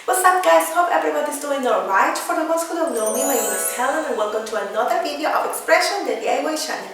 What's up guys, hope everybody's doing alright. For the ones who don't know me, my name is Helen and welcome to another video of Expression, the DIY channel.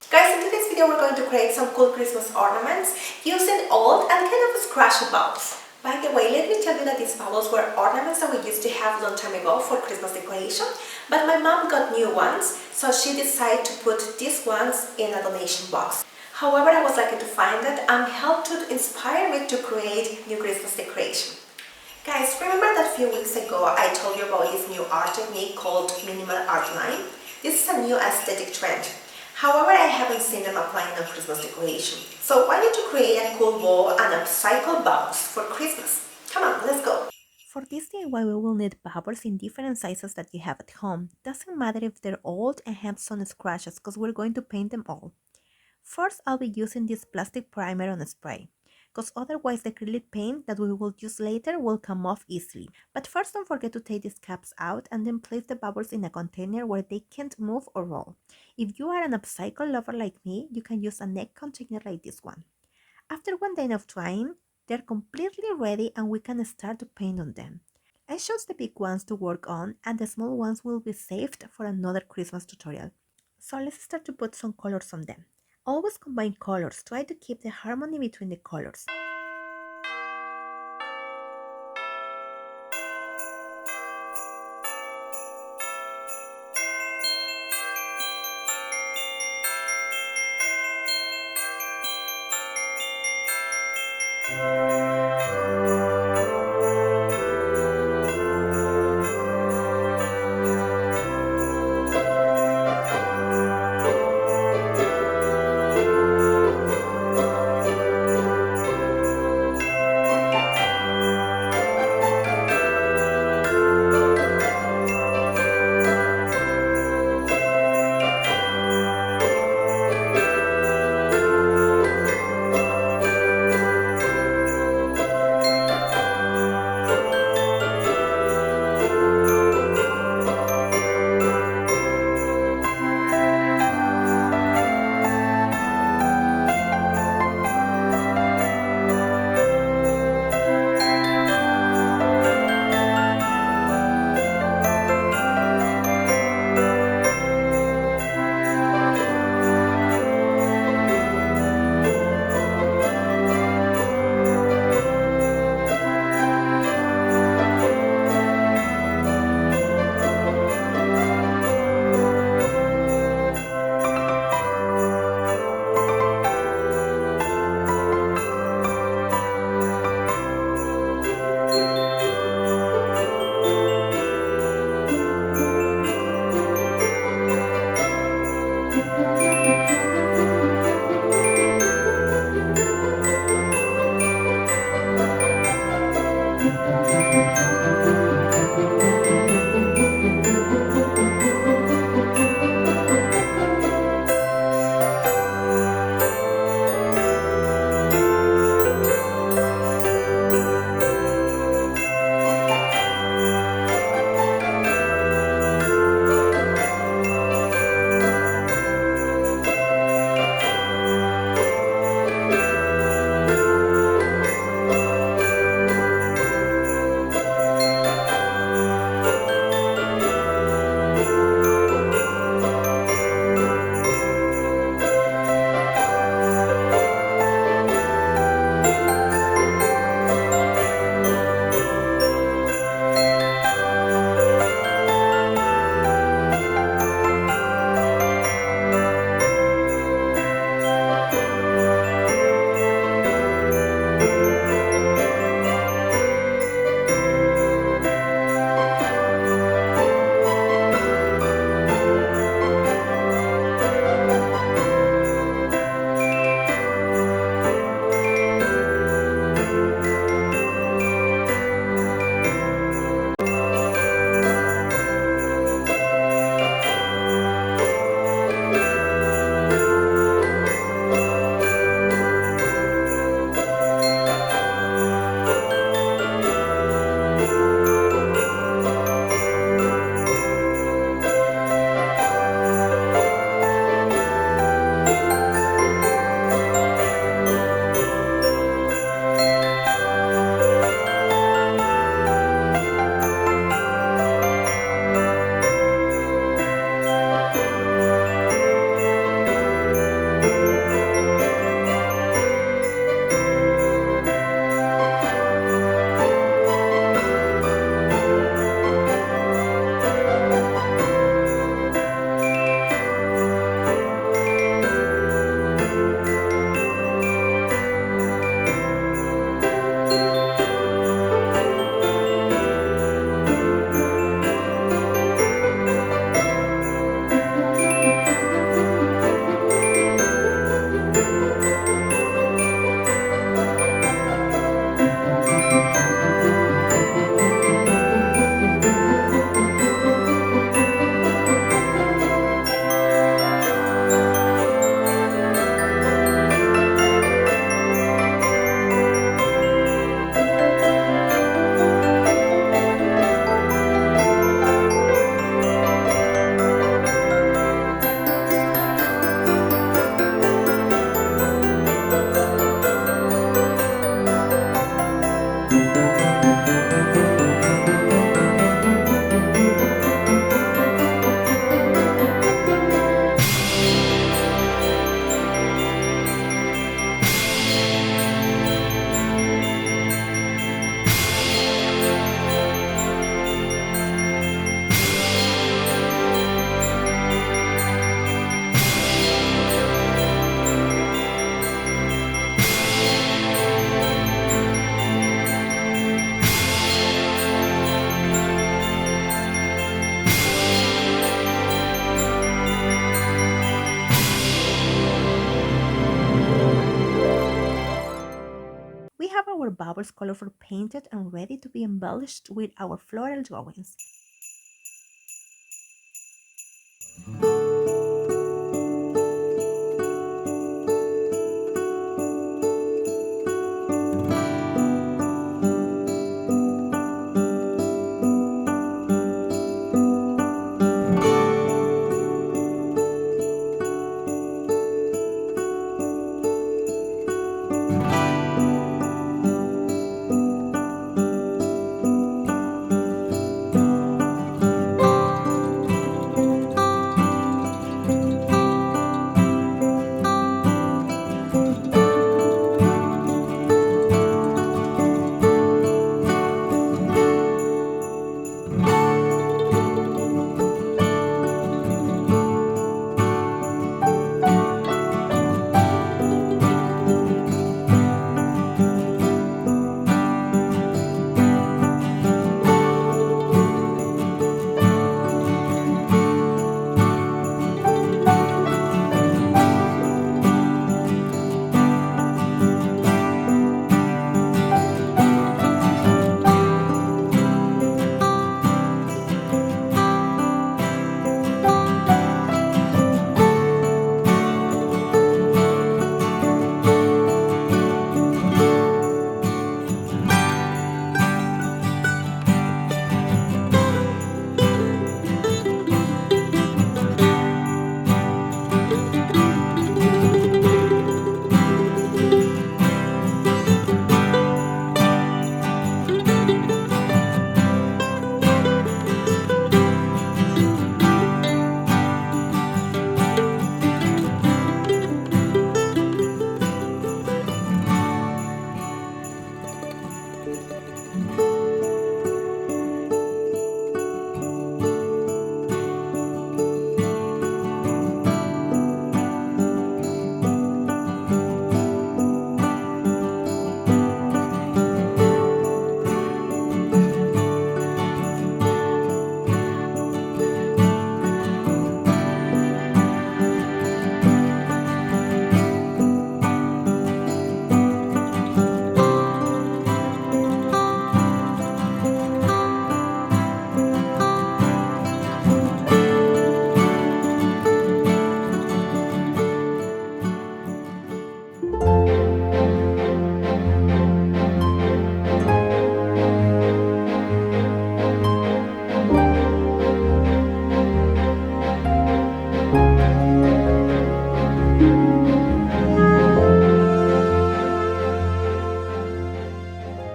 Guys, in today's video we're going to create some cool Christmas ornaments using old and kind of scratchy bubbles. By the way, let me tell you that these bubbles were ornaments that we used to have a long time ago for Christmas decoration, but my mom got new ones, so she decided to put these ones in a donation box. However, I was lucky to find it and helped to inspire me to create new Christmas decoration. Guys, remember that a few weeks ago I told you about this new art technique called minimal art line? This is a new aesthetic trend. However, I haven't seen them applying on Christmas decoration. So why not to create a cool bowl and upcycle bubbles for Christmas? Come on, let's go! For this DIY we will need bubbles in different sizes that you have at home. Doesn't matter if they're old and have some scratches because we're going to paint them all. First, I'll be using this plastic primer on spray, because otherwise the acrylic paint that we will use later will come off easily. But first, don't forget to take these caps out and then place the bubbles in a container where they can't move or roll. If you are an upcycle lover like me, you can use a neck container like this one. After one day of trying, they're completely ready and we can start to paint on them. I chose the big ones to work on and the small ones will be saved for another Christmas tutorial. So let's start to put some colors on them. Always combine colors, try to keep the harmony between the colors. We have our bubbles colorful painted and ready to be embellished with our floral drawings.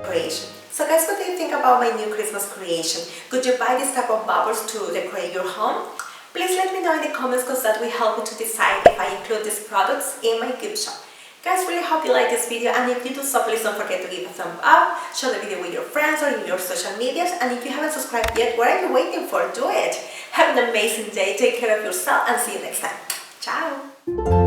Creation. So guys, what do you think about my new Christmas creation? Could you buy this type of bubbles to decorate your home? Please let me know in the comments because that will help me to decide if I include these products in my gift shop. Guys, really hope you like this video, and if you do so, please don't forget to give a thumb up, share the video with your friends or in your social medias, and if you haven't subscribed yet, what are you waiting for? Do it! Have an amazing day, take care of yourself, and see you next time. Ciao!